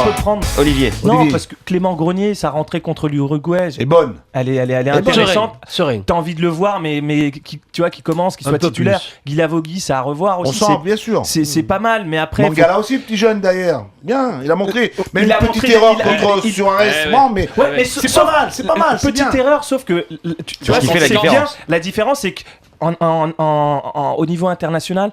peut prendre. Olivier. Non, parce que Clément Grenier, sa rentrée contre l'Uruguay, est bonne. Elle est intéressante. Serein. T'as envie de le voir, mais tu vois, qui commence, qui soit titulaire. Guy Lavogui, ça à revoir aussi. On sent, bien sûr. C'est pas mal, mais après. Mangala aussi, petit jeune d'ailleurs. Bien, il a montré. Mais il une a petite montré, erreur contre Suarez, mais c'est pas mal, c'est pas mal. Petite erreur, sauf que tu vois, qui fait la différence. La différence, c'est que au niveau international,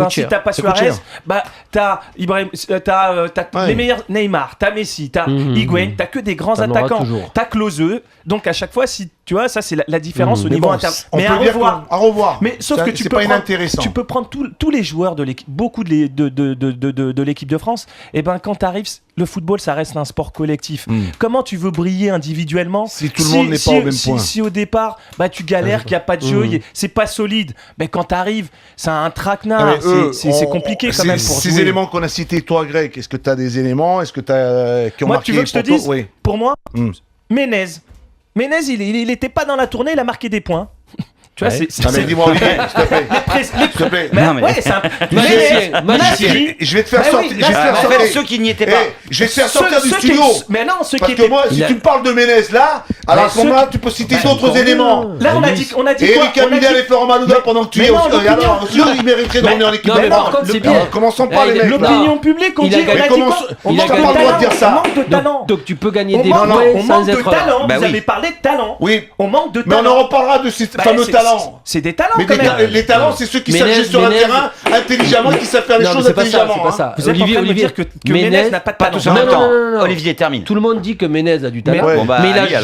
si t'as pas Ça Suarez, coûte cher. t'as Ibrahim, t'as les meilleurs Neymar, t'as Messi, t'as Higuaín, t'as que des grands attaquants, t'as Klose. Donc à chaque fois, si tu vois, ça c'est la différence au niveau international. Mais à revoir. Mais sauf que tu peux prendre tous les joueurs de l'équipe, beaucoup de l'équipe de France. Et ben quand t'arrives, le football, ça reste un sport collectif. Comment tu veux briller individuellement si tout le monde n'est pas au même point? Si au départ, tu galères, qu'il n'y a pas de jeu, c'est pas solide. Mais quand t'arrives, c'est un traquenard. C'est compliqué quand même pour ces jouer. éléments qu'on a cités, toi, Greg, est-ce que tu as des éléments? Est-ce que tu as qui ont Moi, marqué tu veux que je te dise? Oui. Pour moi, Menez, il était pas dans la tournée, il a marqué des points. Tu vois, mais dis-moi, Olivier, s'il te plaît. Je vais te faire sortir. Ceux qui n'y étaient pas. Je vais te faire sortir du studio. Mais non, ceux parce qui que moi, si tu me parles de Menez là, alors à ce moment-là, tu peux citer d'autres éléments. Là, on a dit quoi? Eric Amidel et Florent Malouda pendant que tu es aussi. Alors, il mériterait de revenir en équipe. Non, mais par contre, c'est bien. Commençons par les mecs. L'opinion publique, on dit on n'a pas le droit de dire ça. On manque de talent. Donc tu peux gagner des points sans sans être être talent. Bah Vous oui. avez parlé de talent. Oui. On manque de Mais talent. on en reparlera de ces fameux talents. C'est des talents Mais quand même. les talents, c'est ceux qui savent Menez, jouer sur un terrain intelligemment, qui savent faire les choses c'est pas ça, intelligemment. c'est pas ça. Vous êtes en train de me dire que Menez n'a pas de talent. tous en même Non, temps. non, non. Olivier, termine. Tout le monde dit que Menez a du talent, Ouais. Bon, bah, mais il allez, a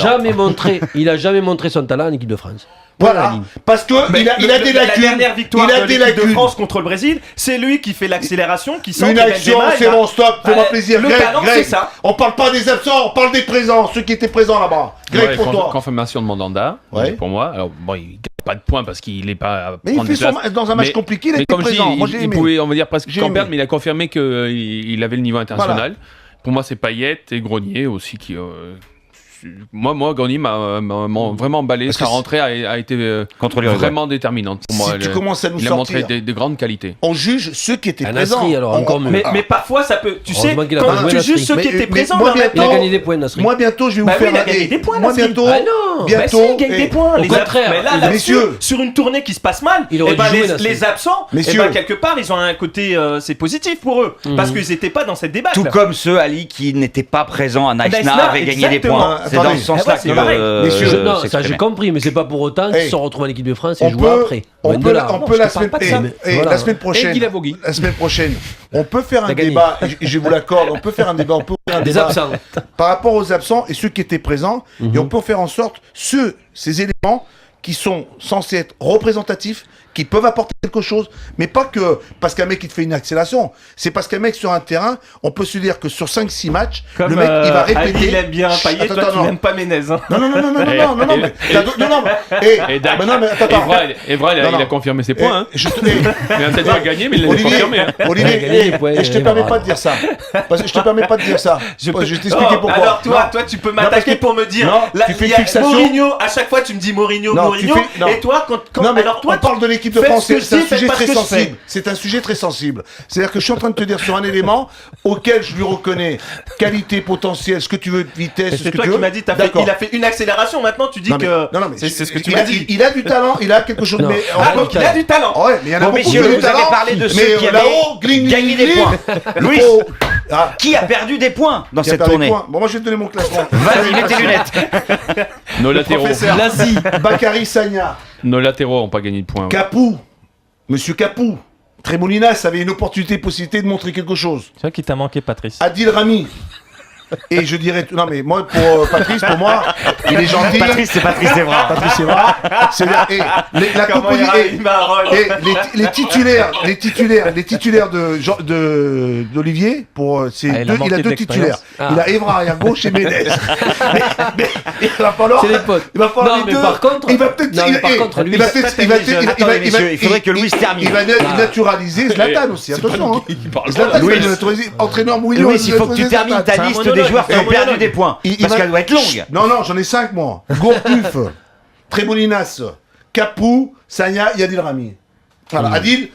jamais montré son talent en équipe de France. Voilà, parce que il a des lacunes. La dernière victoire Il a de des l'équipe de lacunes. France contre le Brésil, c'est lui qui fait l'accélération, qui sort Une action, c'est bon, stop, fais-moi plaisir. Le Greg, talent, c'est ça. on parle pas des absents, on parle des présents, ceux qui étaient présents là-bas. Greg, pour toi. Confirmation de Mandanda, Ouais. pour moi. Alors, bon, il gagne pas de points parce qu'il n'est pas à Mais il prendre fait des places. dans un match compliqué, il a mais été comme je dis, présent. Moi, j'ai il aimé. pouvait, on va dire, presque J'ai qu'en aimé. perdre, mais il a confirmé qu'il avait le niveau international. Pour moi, c'est Payet et Grenier aussi qui... Moi, Grenier m'a vraiment emballé. Parce Sa que rentrée a été Contre l'Uruguay. vraiment déterminante pour moi. Si tu commences à nous Il a montré sortir, de grandes qualités. on juge ceux qui étaient À présents. Nasri, alors, encore mieux. Mais parfois ça peut. Tu sais, Heureusement qu'il a quand pas joué tu Nasri. juges ceux qui Mais- étaient mais présents, moi, mais en même Il a temps. gagné des points, Nasri. Moi, bientôt, je vais vous Bah oui, faire. il a gagné des points, Moi, Nasri. bientôt. Ah non. Bientôt. Bah si, il gagne des points. Au Les contraire. Mais là, Messieurs. sur une tournée qui se passe mal, Il aurait dû jouer, Nasri. les absents, Messieurs. quelque part, ils ont un côté, c'est positif pour eux, parce qu'ils n'étaient pas dans cette débâcle. Tout comme ceux, Ali, qui n'étaient pas présents à Nice Nice-Na, avaient gagné des exactement. points. C'est dans Attendez. ce sens-là Eh ouais, c'est que pareil. Messieurs, Non, ça j'ai s'exprimait. compris, mais c'est pas pour autant qu'ils se retrouvent en équipe de France et On jouent peut, après. on Loin de peut, là. on peut la semaine, parle pas de ça. Voilà. la semaine Et prochaine. Guy Lavogui. La semaine prochaine, on peut faire un T'as gagné. débat. Je vous l'accorde. On peut faire un débat. On peut faire un Des débat absents. par rapport aux absents et ceux qui étaient présents. Et on peut faire en sorte ces éléments qui sont censés être représentatifs, qui peuvent apporter quelque chose, mais pas que parce qu'un mec il te fait une accélération. C'est parce qu'un mec sur un terrain, on peut se dire que sur 5-6 matchs, Comme le mec il va répéter. Ali, il aime bien Payet, Attends, toi tu non. n'aimes pas Menez. Hein. Non, mais t'as d'autres- non, Et Dak, non, mais attends. Evra, Non, il a non. confirmé ses points. hein. Je te Il a peut-être pas gagné, mais il l'a Olivier, confirmé. hein. Il a Olivier, gagné des points, et je te il permets va. pas de dire ça. Parce que je te permets pas de dire ça. Je vais t'expliquer Oh, pourquoi. alors Non. toi tu peux parce m'attaquer que- pour me dire Non, là, tu fais il une y a fixation. Mourinho, à chaque fois tu me dis Mourinho, Non, Mourinho, tu fais- non. et toi quand Non, mais alors toi on parle de l'équipe de fais France, ce que je c'est un dis, fais sujet pas ce très que je sensible. fais. C'est un sujet très sensible. C'est-à-dire que je suis en train de te dire sur un élément auquel je lui reconnais qualité, potentiel, ce que tu veux, vitesse, Mais ce c'est que toi tu qui veux. m'as dit D'accord. il a fait une accélération, maintenant tu dis Non, mais- que non, mais c'est ce que tu il m'as a- dit. Il a du talent, il a quelque chose. Non. Mais Ah donc il a du talent. Ouais, mais il y en a Bon, beaucoup messieurs, qui ont du vous avez talent, parlé de ceux mais qui là-haut, avaient gagné des points. Louis, Ah, qui a perdu des points dans qui a cette perdu tournée? des points. Bon, moi je vais te donner mon classement. Vas-y, mets tes lunettes. Nos latéraux. Lassi. Bakary Sagna, Nos latéraux n'ont pas gagné de points. ouais. Capou, Monsieur Capou. Trémolinas avait une possibilité de montrer quelque chose. C'est vrai qu'il t'a manqué Patrice. Adil Rami. Et je dirais... Non mais moi, pour Patrice, pour moi, il est gentil. Patrice, c'est Patrice Evra. Patrice Evra. La Comment composition... il m'a rôle. Et les titulaires d'Olivier, c'est Ah, il a deux, il manqué a de deux l'expérience. titulaires. Il a Evra arrière gauche et Menez. mais il va falloir. C'est les potes. Il va falloir Non, les mais deux. par contre- il va peut-être. Non, mais par contre, lui, il va c'est peut-être. pas Il va tellement peut-être. jeune. Attendez, messieurs, il faudrait que Louis termine. Il va naturaliser Zlatan aussi. Attention. hein. parle Zlatan, pas. il va Louis. naturaliser. Entraîneur Mourinho. Louis, il faut que tu termines ta liste des joueurs qui ont perdu des points. Parce qu'elle doit être longue. Non, j'en ai 5 moi. Gourcuff, Trémolinas, Capou, Sagna, Adil Rami. Voilà, Adil,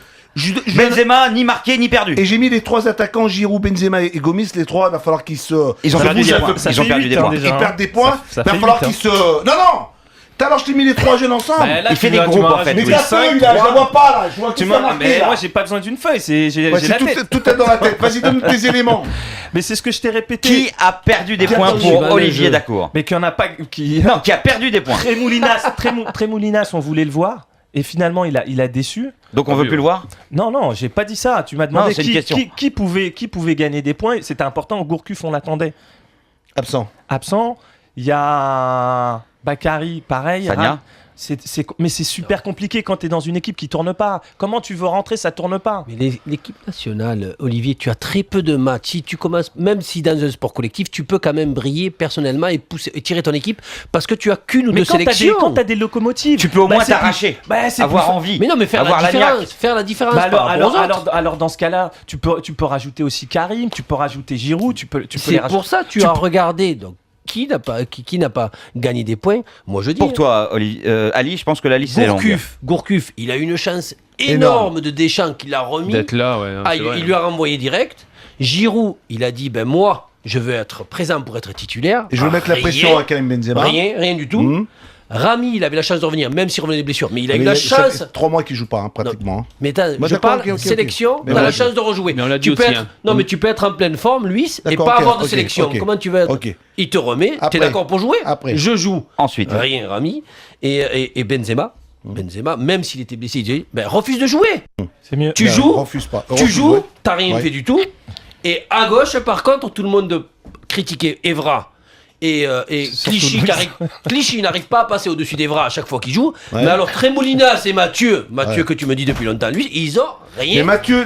Benzema, ni marqué, ni perdu. Et j'ai mis les 3 attaquants, Giroud, Benzema et Gomis, les 3, il va falloir qu'ils se... Ils ont perdu des points. Ils ont perdu des points. Ils perdent des points, il va falloir qu'ils se... Non alors je t'ai mis les 3 jeunes ensemble. Il fait des groupes en fait. Mais ta feuille là, je la vois pas là. Je vois tout ça marqué, mais là. moi j'ai pas besoin d'une feuille, j'ai la tête. Tout est dans la tête. Vas-y, donne tes éléments. Mais c'est ce que je t'ai répété. Qui a perdu des points pour Olivier Dacour? Mais qu'il y en a pas qui... Non, qui a perdu des points. Trémoulinas, on voulait le voir. Et finalement, il a déçu. Donc on veut plus le voir? Non, j'ai pas dit ça. Tu m'as demandé qui pouvait gagner des points. C'était important. Gourcuff, on l'attendait. Absent. Il y a Bakary, pareil. Sagna. Mais c'est super compliqué quand tu es dans une équipe qui tourne pas. Comment tu veux rentrer, ça tourne pas. Mais l'équipe nationale, Olivier, tu as très peu de matchs. Si tu commences, même si dans un sport collectif, tu peux quand même briller personnellement et tirer ton équipe parce que tu as qu'une ou deux sélections. Quand tu as des locomotives, tu peux au moins t'arracher, avoir envie. Mais non, mais faire la différence. Alors dans ce cas-là, tu peux rajouter aussi Karim, tu peux rajouter Giroud, tu peux les rajouter. C'est pour ça tu as regardé donc. Qui n'a pas gagné des points? Moi je dis. Pour toi, Ali, je pense que la liste est longue. Gourcuff, il a eu une chance énorme de Deschamps qui l'a remis. D'être là, ouais. Il lui a renvoyé direct. Giroud, il a dit moi, je veux être présent pour être titulaire. Et je veux mettre la pression à Karim Benzema. Rien du tout. Rami, il avait la chance de revenir, même s'il revenait des blessures. Mais il a eu la chance. Ça fait 3 mois qu'il joue pas, pratiquement. Non. Mais je parle sélection, tu as la chance de rejouer. Mais on l'a dit aussi. Non, mais tu peux être en pleine forme, Luis, et pas avoir de sélection. Comment tu veux être? Il te remet, tu es d'accord pour jouer? Après. Je joue. Ensuite. Rien, Rami. Et Benzema, même s'il était blessé, il dit refuse de jouer. C'est mieux. Tu joues, refuse pas. Tu joues, t'as rien fait du tout. Et à gauche, par contre, tout le monde critiquait Evra. Et Clichy n'arrive pas à passer au-dessus d'Evra à chaque fois qu'il joue. Mais alors Trémoulinas et Mathieu que tu me dis depuis longtemps, lui, ils ont rien. Mais Mathieu,